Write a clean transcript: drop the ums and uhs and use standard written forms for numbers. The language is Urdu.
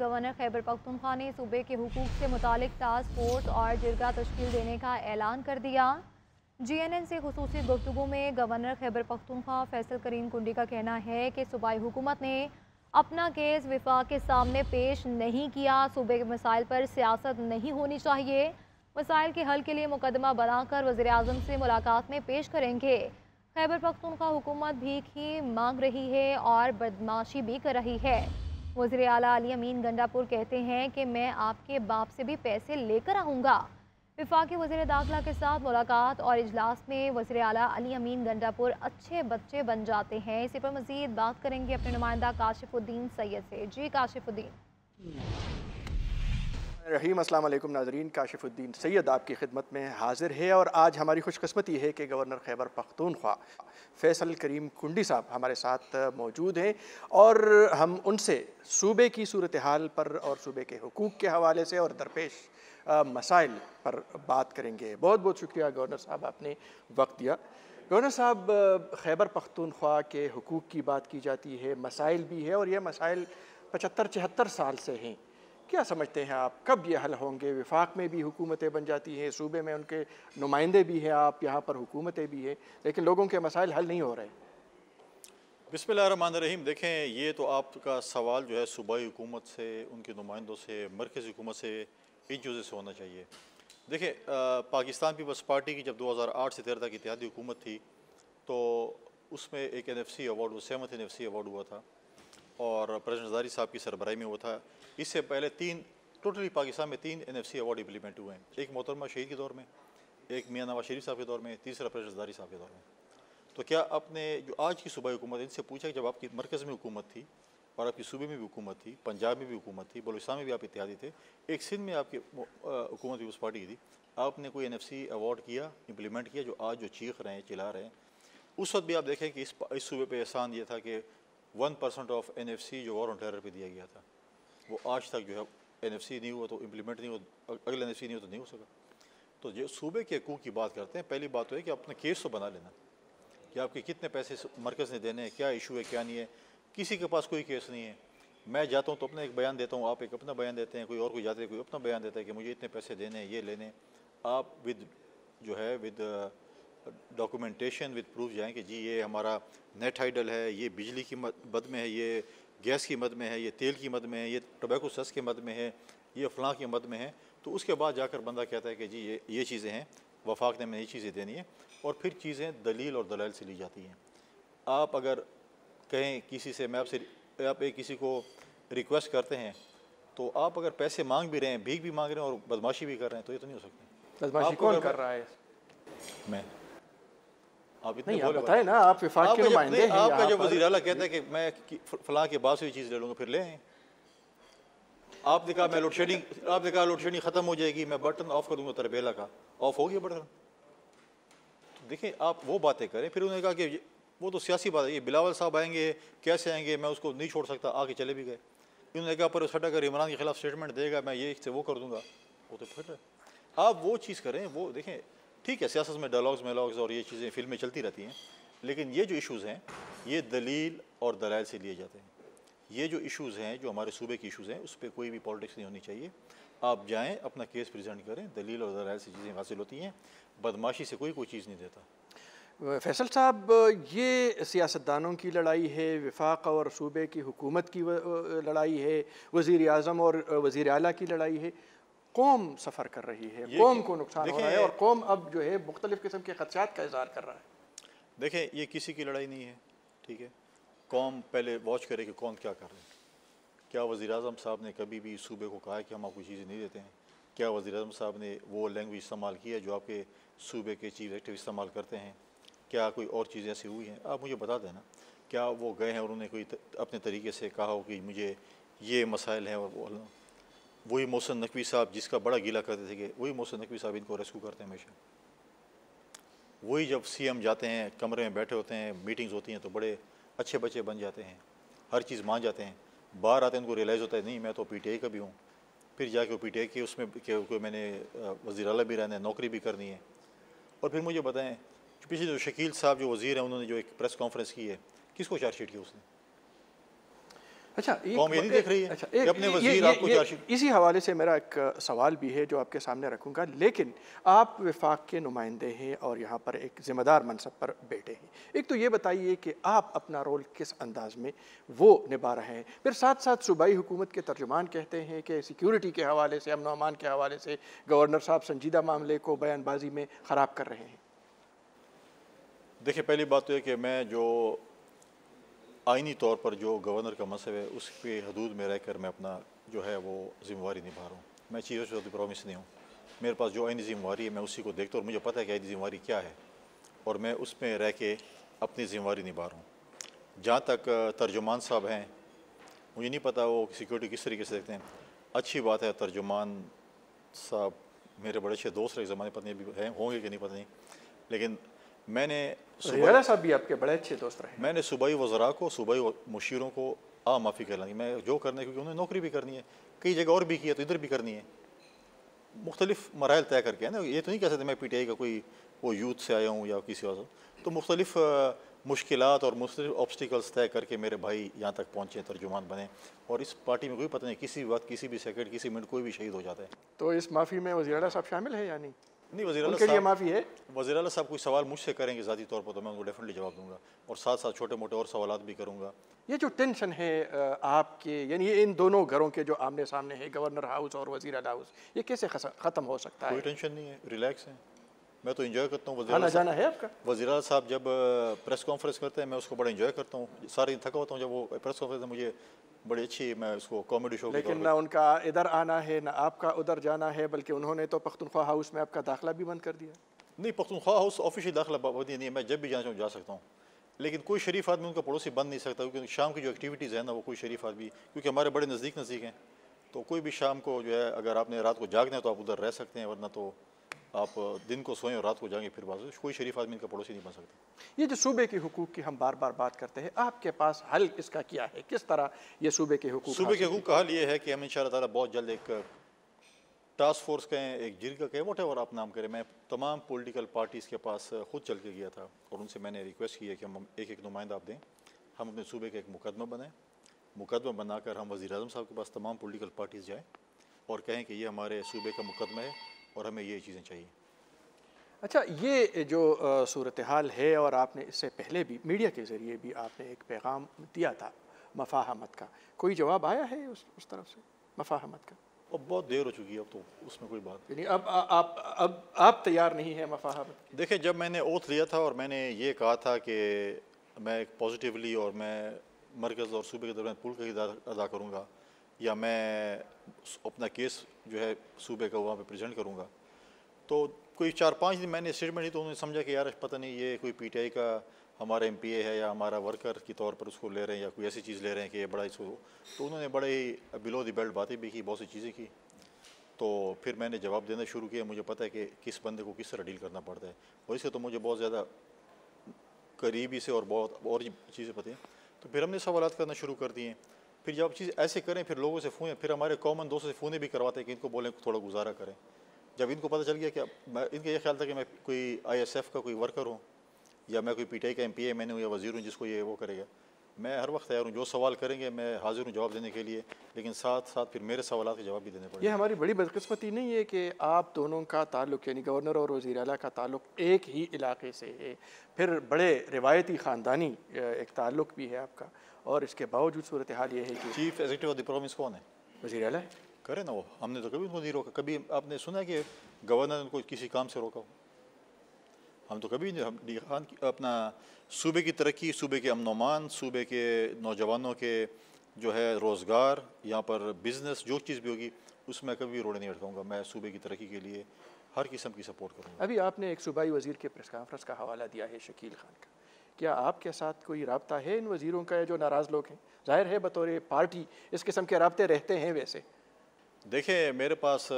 گورنر خیبر پختونخوا نے صوبے کے حقوق سے متعلق ٹاسک فورس اور جرگہ تشکیل دینے کا اعلان کر دیا۔ جی این این سے خصوصی گفتگو میں گورنر خیبر پختونخوا فیصل کریم کنڈی کا کہنا ہے کہ صوبائی حکومت نے اپنا کیس وفاق کے سامنے پیش نہیں کیا۔ صوبے کے مسائل پر سیاست نہیں ہونی چاہیے۔ مسائل کے حل کے لیے مقدمہ بنا کر وزیراعظم سے ملاقات میں پیش کریں گے۔ خیبر پختونخوا حکومت بھیک ہی مانگ رہی ہے اور بدماشی بھی کر رہی ہے۔ وزیر اعلیٰ علی امین گنڈاپور کہتے ہیں کہ میں آپ کے باپ سے بھی پیسے لے کر آؤں گا۔ وفاقی وزیر داخلہ کے ساتھ ملاقات اور اجلاس میں وزیر اعلیٰ علی امین گنڈاپور اچھے بچے بن جاتے ہیں۔ اسی پر مزید بات کریں گے اپنے نمائندہ کاشف الدین سید سے۔ جی کاشف الدین۔ رحیم، السلام علیکم ناظرین، کاشف الدین سید آپ کی خدمت میں حاضر ہے، اور آج ہماری خوش قسمتی ہے کہ گورنر خیبر پختونخوا فیصل کریم کنڈی صاحب ہمارے ساتھ موجود ہیں، اور ہم ان سے صوبے کی صورتحال پر اور صوبے کے حقوق کے حوالے سے اور درپیش مسائل پر بات کریں گے۔ بہت بہت شکریہ گورنر صاحب، آپ نے وقت دیا۔ گورنر صاحب، خیبر پختونخوا کے حقوق کی بات کی جاتی ہے، مسائل بھی ہے، اور یہ مسائل 75-76 سال سے ہیں۔ کیا سمجھتے ہیں آپ، کب یہ حل ہوں گے؟ وفاق میں بھی حکومتیں بن جاتی ہیں، صوبے میں ان کے نمائندے بھی ہیں، آپ یہاں پر حکومتیں بھی ہیں، لیکن لوگوں کے مسائل حل نہیں ہو رہے۔ بسم اللہ الرحمن الرحیم۔ دیکھیں، یہ تو آپ کا سوال جو ہے صوبائی حکومت سے، ان کے نمائندوں سے، مرکزی حکومت سے، ان چیزوں سے ہونا چاہیے۔ دیکھیں، پاکستان پیپلز پارٹی کی جب 2008 سے 13 تک اتحادی حکومت تھی تو اس میں ایک NFC award, 7th NFC award ہوا تھا، اور پریزیڈنٹ زرداری صاحب کی سربراہی میں ہوا تھا۔ اس سے پہلے ٹوٹلی پاکستان میں 3 NFC ایوارڈ امپلیمنٹ ہوئے ہیں، ایک محترمہ شہید کے دور میں، ایک میاں نواز شریف صاحب کے دور میں، تیسرا پریزیڈنٹ زرداری صاحب کے دور میں۔ تو کیا آپ نے جو آج کی صوبائی حکومت ہے، ان سے پوچھا کہ جب آپ کی مرکز میں حکومت تھی اور آپ کی صوبے میں بھی حکومت تھی، پنجاب میں بھی حکومت تھی، بلوچستان میں بھی آپ اتحادی تھے، ایک سندھ میں آپ کی حکومت پیپلز پارٹی کی تھی، آپ نے کوئی NFC ایوارڈ کیا، امپلیمنٹ کیا؟ جو آج جو چیخ رہے ہیں، چلا رہے ہیں، اس وقت بھی آپ دیکھیں کہ اس صوبے پہ احسان یہ تھا کہ 1% آف NFC جو وار آن ٹیرر پہ دیا گیا تھا، وہ آج تک جو ہے NFC نہیں ہوا، تو امپلیمنٹ نہیں ہوا، اگلا NFC نہیں ہوا تو نہیں ہو سکا۔ تو جو صوبے کے حقوق کی بات کرتے ہیں، پہلی بات تو ہے کہ اپنا کیس تو بنا لینا کہ آپ کے کتنے پیسے مرکز نے دینے ہیں، کیا ایشو ہے، کیا نہیں ہے۔ کسی کے پاس کوئی کیس نہیں ہے، میں جاتا ہوں تو اپنا ایک بیان دیتا ہوں، آپ ایک اپنا بیان دیتے ہیں، کوئی اور کوئی جاتے ہیں، کوئی اپنا بیان دیتا ہے کہ مجھے اتنے پیسے دینے ہیں، یہ لینے ہیں۔ آپ ود ڈاکومنٹیشن، ود پروف جائیں کہ جی یہ ہمارا نیٹ ہائیڈل ہے، یہ بجلی کی مد میں ہے، یہ گیس کی مد میں ہے، یہ تیل کی مد میں ہے، یہ ٹوبیکو سیس کی مد میں ہے، یہ فلاں کی مد میں ہے، تو اس کے بعد جا کر بندہ کہتا ہے کہ جی یہ چیزیں ہیں، وفاق نے یہ چیزیں دینی ہیں، اور پھر چیزیں دلیل اور دلائل سے لی جاتی ہیں۔ آپ اگر کہیں کسی سے، میں آپ کسی کو ریکویسٹ کرتے ہیں، تو آپ اگر پیسے مانگ بھی رہے ہیں، بھیک بھی مانگ رہے ہیں اور بدماشی بھی کر رہے ہیں، تو یہ تو نہیں ہو سکتا۔ بدماشی کون کر رہا ہے؟ میں آپ اتنے نہیں، آپ بولے بتائیں نا، آپ وفاق کے نمائندے ہیں۔ آپ کا جب وزیر اعلیٰ کہتا ہے کہ میں فلاں کے بعد سے یہ چیز لے لوں گا، پھر لے آئیں۔ آپ نے کہا میں لوڈ شیڈنگ ختم ہو جائے گی، میں بٹن آف کر دوں گا تربیلا کا، آف ہو گیا بٹن۔ دیکھیں، آپ وہ باتیں کریں، پھر انہوں نے کہا کہ وہ تو سیاسی بات ہے، یہ بلاول صاحب آئیں گے، کیسے آئیں گے، میں اس کو نہیں چھوڑ سکتا، آ کے چلے بھی گئے۔ انہوں نے کہا پر اس اگر عمران کے خلاف اسٹیٹمنٹ دے گا، میں یہ سے وہ کر دوں گا، وہ تو پھر آپ وہ چیز کریں۔ وہ دیکھیں، ٹھیک ہے، سیاست میں ڈائلاگز اور یہ چیزیں فلمیں چلتی رہتی ہیں، لیکن یہ جو ایشوز ہیں یہ دلیل اور دلائل سے لیے جاتے ہیں۔ یہ جو ایشوز ہیں، جو ہمارے صوبے کی ایشوز ہیں، اس پہ کوئی بھی پالیٹکس نہیں ہونی چاہیے۔ آپ جائیں، اپنا کیس پریزنٹ کریں، دلیل اور دلائل سے چیزیں حاصل ہوتی ہیں، بدماشی سے کوئی چیز نہیں دیتا۔ فیصل صاحب، یہ سیاستدانوں کی لڑائی ہے، وفاق اور صوبے کی حکومت کی لڑائی ہے، وزیر اعظم اور وزیر اعلیٰ کی لڑائی ہے، قوم سفر کر رہی ہے، قوم کو نقصان ہو رہا ہے، اور قوم اب جو ہے مختلف قسم کے خدشات کا اظہار کر رہا ہے۔ دیکھیں، یہ کسی کی لڑائی نہیں ہے، ٹھیک ہے، قوم پہلے واچ کرے کہ کون کیا کر رہے ہیں۔ کیا وزیر اعظم صاحب نے کبھی بھی صوبے کو کہا ہے کہ ہم آپ کو چیزیں نہیں دیتے ہیں؟ کیا وزیر اعظم صاحب نے وہ لینگویج استعمال کی ہے جو آپ کے صوبے کے چیف ایگزیکٹو استعمال کرتے ہیں؟ کیا کوئی اور چیزیں ایسی ہوئی ہیں؟ آپ مجھے بتا دینا۔ کیا وہ گئے ہیں اور انہوں نے کوئی اپنے طریقے سے کہا ہو کہ مجھے یہ مسائل ہیں؟ اور وہی محسن نقوی صاحب جس کا بڑا گیلا کرتے تھے، کہ وہی محسن نقوی صاحب ان کو ریسکیو کرتے ہیں ہمیشہ۔ وہی جب CM جاتے ہیں، کمرے میں بیٹھے ہوتے ہیں، میٹنگز ہوتی ہیں، تو بڑے اچھے بچے بن جاتے ہیں، ہر چیز مان جاتے ہیں۔ باہر آتے ہیں، ان کو ریئلائز ہوتا ہے نہیں میں تو PTI کا بھی ہوں، پھر جا کے وہ PTI کے اس میں کہ میں نے وزیر اعلیٰ بھی رہنا ہے، نوکری بھی کرنی ہے۔ اور پھر مجھے بتائیں، پچھلے جو شکیل صاحب جو وزیر ہیں، انہوں نے جو ایک پریس کانفرنس کی ہے، کس کو چارج شیٹ کی اس نے؟ اچھا قوم یہ نہیں دیکھ رہی ہے اچھا کہ اپنے وزیر آپ کو چارج. اسی حوالے سے میرا ایک سوال بھی ہے جو آپ کے سامنے رکھوں گا، لیکن آپ وفاق کے نمائندے ہیں اور یہاں پر ایک ذمہ دار منصب پر بیٹھے ہیں. ایک تو یہ بتائیے کہ آپ اپنا رول کس انداز میں وہ نبھا رہے ہیں، پھر ساتھ ساتھ صوبائی حکومت کے ترجمان کہتے ہیں کہ سیکیورٹی کے حوالے سے، امن و امان کے حوالے سے گورنر صاحب سنجیدہ معاملے کو بیان بازی میں خراب کر رہے ہیں. دیکھیں پہلی بات تو ہے کہ میں جو آئینی طور پر جو گورنر کا منصب ہے اس کے حدود میں رہ کر میں اپنا جو ہے وہ ذمہ داری نبھا رہا ہوں. میں چیف آف دی پروونس نہیں ہوں. میرے پاس جو آئینی ذمہ داری ہے میں اسی کو دیکھتا ہوں اور مجھے پتہ ہے کہ آئینی ذمہ داری کیا ہے اور میں اس میں رہ کے اپنی ذمہ داری نبھا رہا ہوں. جہاں تک ترجمان صاحب ہیں مجھے نہیں پتہ وہ سیکیورٹی کس طریقے سے دیکھتے ہیں. اچھی بات ہے، ترجمان صاحب میرے بڑے اچھے دوست رہے زمانے، پتہ نہیں ابھی ہیں ہوں گے کہ نہیں پتہ نہیں، لیکن میں نے صاحب بھی آپ کے بڑے اچھے دوست رہے. میں نے صوبائی وزراء کو، صوبائی مشیروں کو معافی کرنا ہے. میں جو کرنا ہے کیونکہ انہوں نے نوکری بھی کرنی ہے، کئی جگہ اور بھی کی ہے تو ادھر بھی کرنی ہے. مختلف مراحل طے کر کے ہے نا، یہ تو نہیں کہہ سکتے میں پی ٹی آئی کا کوئی وہ یوتھ سے آیا ہوں یا کسی اور سے. تو مختلف مشکلات اور مختلف آبسٹیکلس طے کر کے میرے بھائی یہاں تک پہنچے، ترجمان بنے. اور اس پارٹی میں کوئی پتہ نہیں کسی وقت کسی بھی سیکنڈ کسی منٹ کوئی بھی شہید ہو جاتا ہے. تو اس معافی میں وزیر اعلیٰ صاحب شامل ہے یا نہیں؟ نہیں، وزیر ان اعلیٰ کے لیے صاحب معافی ہے؟ وزیر اعلیٰ صاحب کوئی سوال مجھ سے کریں گے ذاتی طور پر تو میں ان کو ڈیفینیٹلی جواب دوں گا اور ساتھ ساتھ چھوٹے موٹے اور سوالات بھی کروں گا. یہ جو ٹینشن ہے آپ کے، یعنی یہ ان دونوں گھروں کے جو آمنے سامنے ہے، گورنر ہاؤس اور وزیر اعلیٰ ہاؤس، یہ کیسے ختم ہو سکتا ہے؟ کوئی ٹینشن نہیں ہے، ریلیکس ہیں. میں تو انجوائے کرتا ہوں. آنا جانا ہے آپ کا؟ وزیر اعلیٰ صاحب جب پریس کانفرنس کرتے ہیں میں اس کو بڑا انجوائے کرتا ہوں. سارے دن تھکا ہوتا ہوں، جب وہ پریس کانفرنس میں مجھے بڑی اچھی، میں اس کو کامیڈی شو. لیکن نہ ان کا ادھر آنا ہے نہ آپ کا ادھر جانا ہے، بلکہ انہوں نے تو پختونخوا ہاؤس میں آپ کا داخلہ بھی بند کر دیا. نہیں، پختونخوا ہاؤس آفیشیل داخلہ بند نہیں ہے، میں جب بھی جانا چاہوں جا سکتا ہوں. لیکن کوئی شریف آدمی ان کا پڑوسی بن نہیں سکتا کیونکہ شام کی جو ایکٹیویٹیز ہیں نا وہ کوئی شریف آدمی، کیونکہ ہمارے بڑے نزدیک ہیں، تو کوئی بھی شام کو جو ہے اگر آپ نے رات کو جاگنا ہے تو آپ ادھر رہ سکتے ہیں، ورنہ تو آپ دن کو سوئیں اور رات کو جائیں گے پھر بات. کوئی شریف آدمی ان کا پڑوسی نہیں بن سکتا. یہ جو صوبے کے حقوق کی ہم بار بار بات کرتے ہیں، آپ کے پاس حل اس کا کیا ہے؟ کس طرح یہ صوبے کے حقوق؟ صوبے کے حقوق کا حل یہ ہے کہ ہم انشاءاللہ تعالیٰ بہت جلد ایک ٹاسک فورس کہیں، ایک جرگہ کہیں، واٹ ایور آپ نام کریں. میں تمام پولیٹیکل پارٹیز کے پاس خود چل کے گیا تھا اور ان سے میں نے ریکویسٹ کی ہے کہ ہم ایک نمائندہ آپ دیں، ہم اپنے صوبے کا ایک مقدمہ بنائیں. مقدمہ بنا کر ہم وزیر اعظم صاحب کے پاس تمام پولیٹیکل پارٹیز جائیں اور کہیں کہ یہ ہمارے صوبے کا مقدمہ ہے اور ہمیں یہ چیزیں چاہیے. اچھا، یہ جو صورتحال ہے، اور آپ نے اس سے پہلے بھی میڈیا کے ذریعے بھی آپ نے ایک پیغام دیا تھا مفاہمت کا، کوئی جواب آیا ہے اس طرف سے مفاہمت کا؟ اب بہت دیر ہو چکی ہے، اب تو اس میں کوئی بات. یعنی اب آپ تیار نہیں ہیں مفاہمت؟ دیکھیں، جب میں نے اوتھ لیا تھا اور میں نے یہ کہا تھا کہ میں ایک پازیٹیولی اور میں مرکز اور صوبے کے درمیان پل کا کردار ادا کروں گا، یا میں اپنا کیس جو ہے صوبے کا وہاں پہ پریزنٹ کروں گا، تو کوئی 4-5 دن میں نے اسٹیٹمنٹ دی تو انہوں نے سمجھا کہ یار پتہ نہیں یہ کوئی پی ٹی آئی کا ہمارا ایم پی اے ہے یا ہمارا ورکر کی طور پر اس کو لے رہے ہیں یا کوئی ایسی چیز لے رہے ہیں کہ یہ بڑا اس کو. تو انہوں نے بڑے ہی بلو دی بیلٹ باتیں بھی کی، بہت سی چیزیں کی. تو پھر میں نے جواب دینا شروع کیا. مجھے پتہ ہے کہ کس بندے کو کس طرح ڈیل کرنا پڑتا ہے اور اس سے تو مجھے بہت زیادہ قریبی سے اور بہت اور چیزیں پتہ ہیں. تو پھر ہم نے سوالات کرنا شروع کر دیے. پھر جب چیز ایسے کریں پھر لوگوں سے فون، پھر ہمارے کامن دوستوں سے فونے بھی کرواتے ہیں کہ ان کو بولیں تھوڑا گزارا کریں. جب ان کو پتہ چل گیا کہ ان کا یہ خیال تھا کہ میں کوئی آئی ایس ایف کا کوئی ورکر ہوں یا میں کوئی پی ٹی آئی کا ایم پی اے میں نے ہوں یا وزیر ہوں جس کو یہ وہ کرے گا، میں ہر وقت تیار ہوں. جو سوال کریں گے میں حاضر ہوں جواب دینے کے لیے، لیکن ساتھ ساتھ پھر میرے سوالات کے جواب بھی دینے پڑیں. یہ ہماری بڑی بدقسمتی نہیں ہے کہ آپ دونوں کا تعلق، یعنی گورنر اور وزیر اعلیٰ کا تعلق ایک ہی علاقے سے ہے، پھر بڑے روایتی خاندانی ایک تعلق بھی ہے آپ کا، اور اس کے باوجود صورتحال یہ ہے کہ chief executive of the province کون ہے؟ وزیر اعلیٰ کرے نا وہ. ہم نے تو کبھی ان کو نہیں روکا. کبھی آپ نے سنا کہ گورنر نے ان کو کسی کام سے روکا ہو؟ ہم تو کبھی نہیں. اپنا صوبے کی ترقی، صوبے کے امن و امان، صوبے کے نوجوانوں کے جو ہے روزگار، یہاں پر بزنس، جو چیز بھی ہوگی اس میں کبھی روڑے نہیں اٹکاؤں گا. میں صوبے کی ترقی کے لیے ہر قسم کی سپورٹ کروں گا. ابھی آپ نے ایک صوبائی وزیر کے پریس کانفرنس کا حوالہ دیا ہے، شکیل خان کا. کیا آپ کے ساتھ کوئی رابطہ ہے ان وزیروں کا جو ناراض لوگ ہیں؟ ظاہر ہے بطور پارٹی اس قسم کے رابطے رہتے ہیں. ویسے دیکھیں، میرے پاس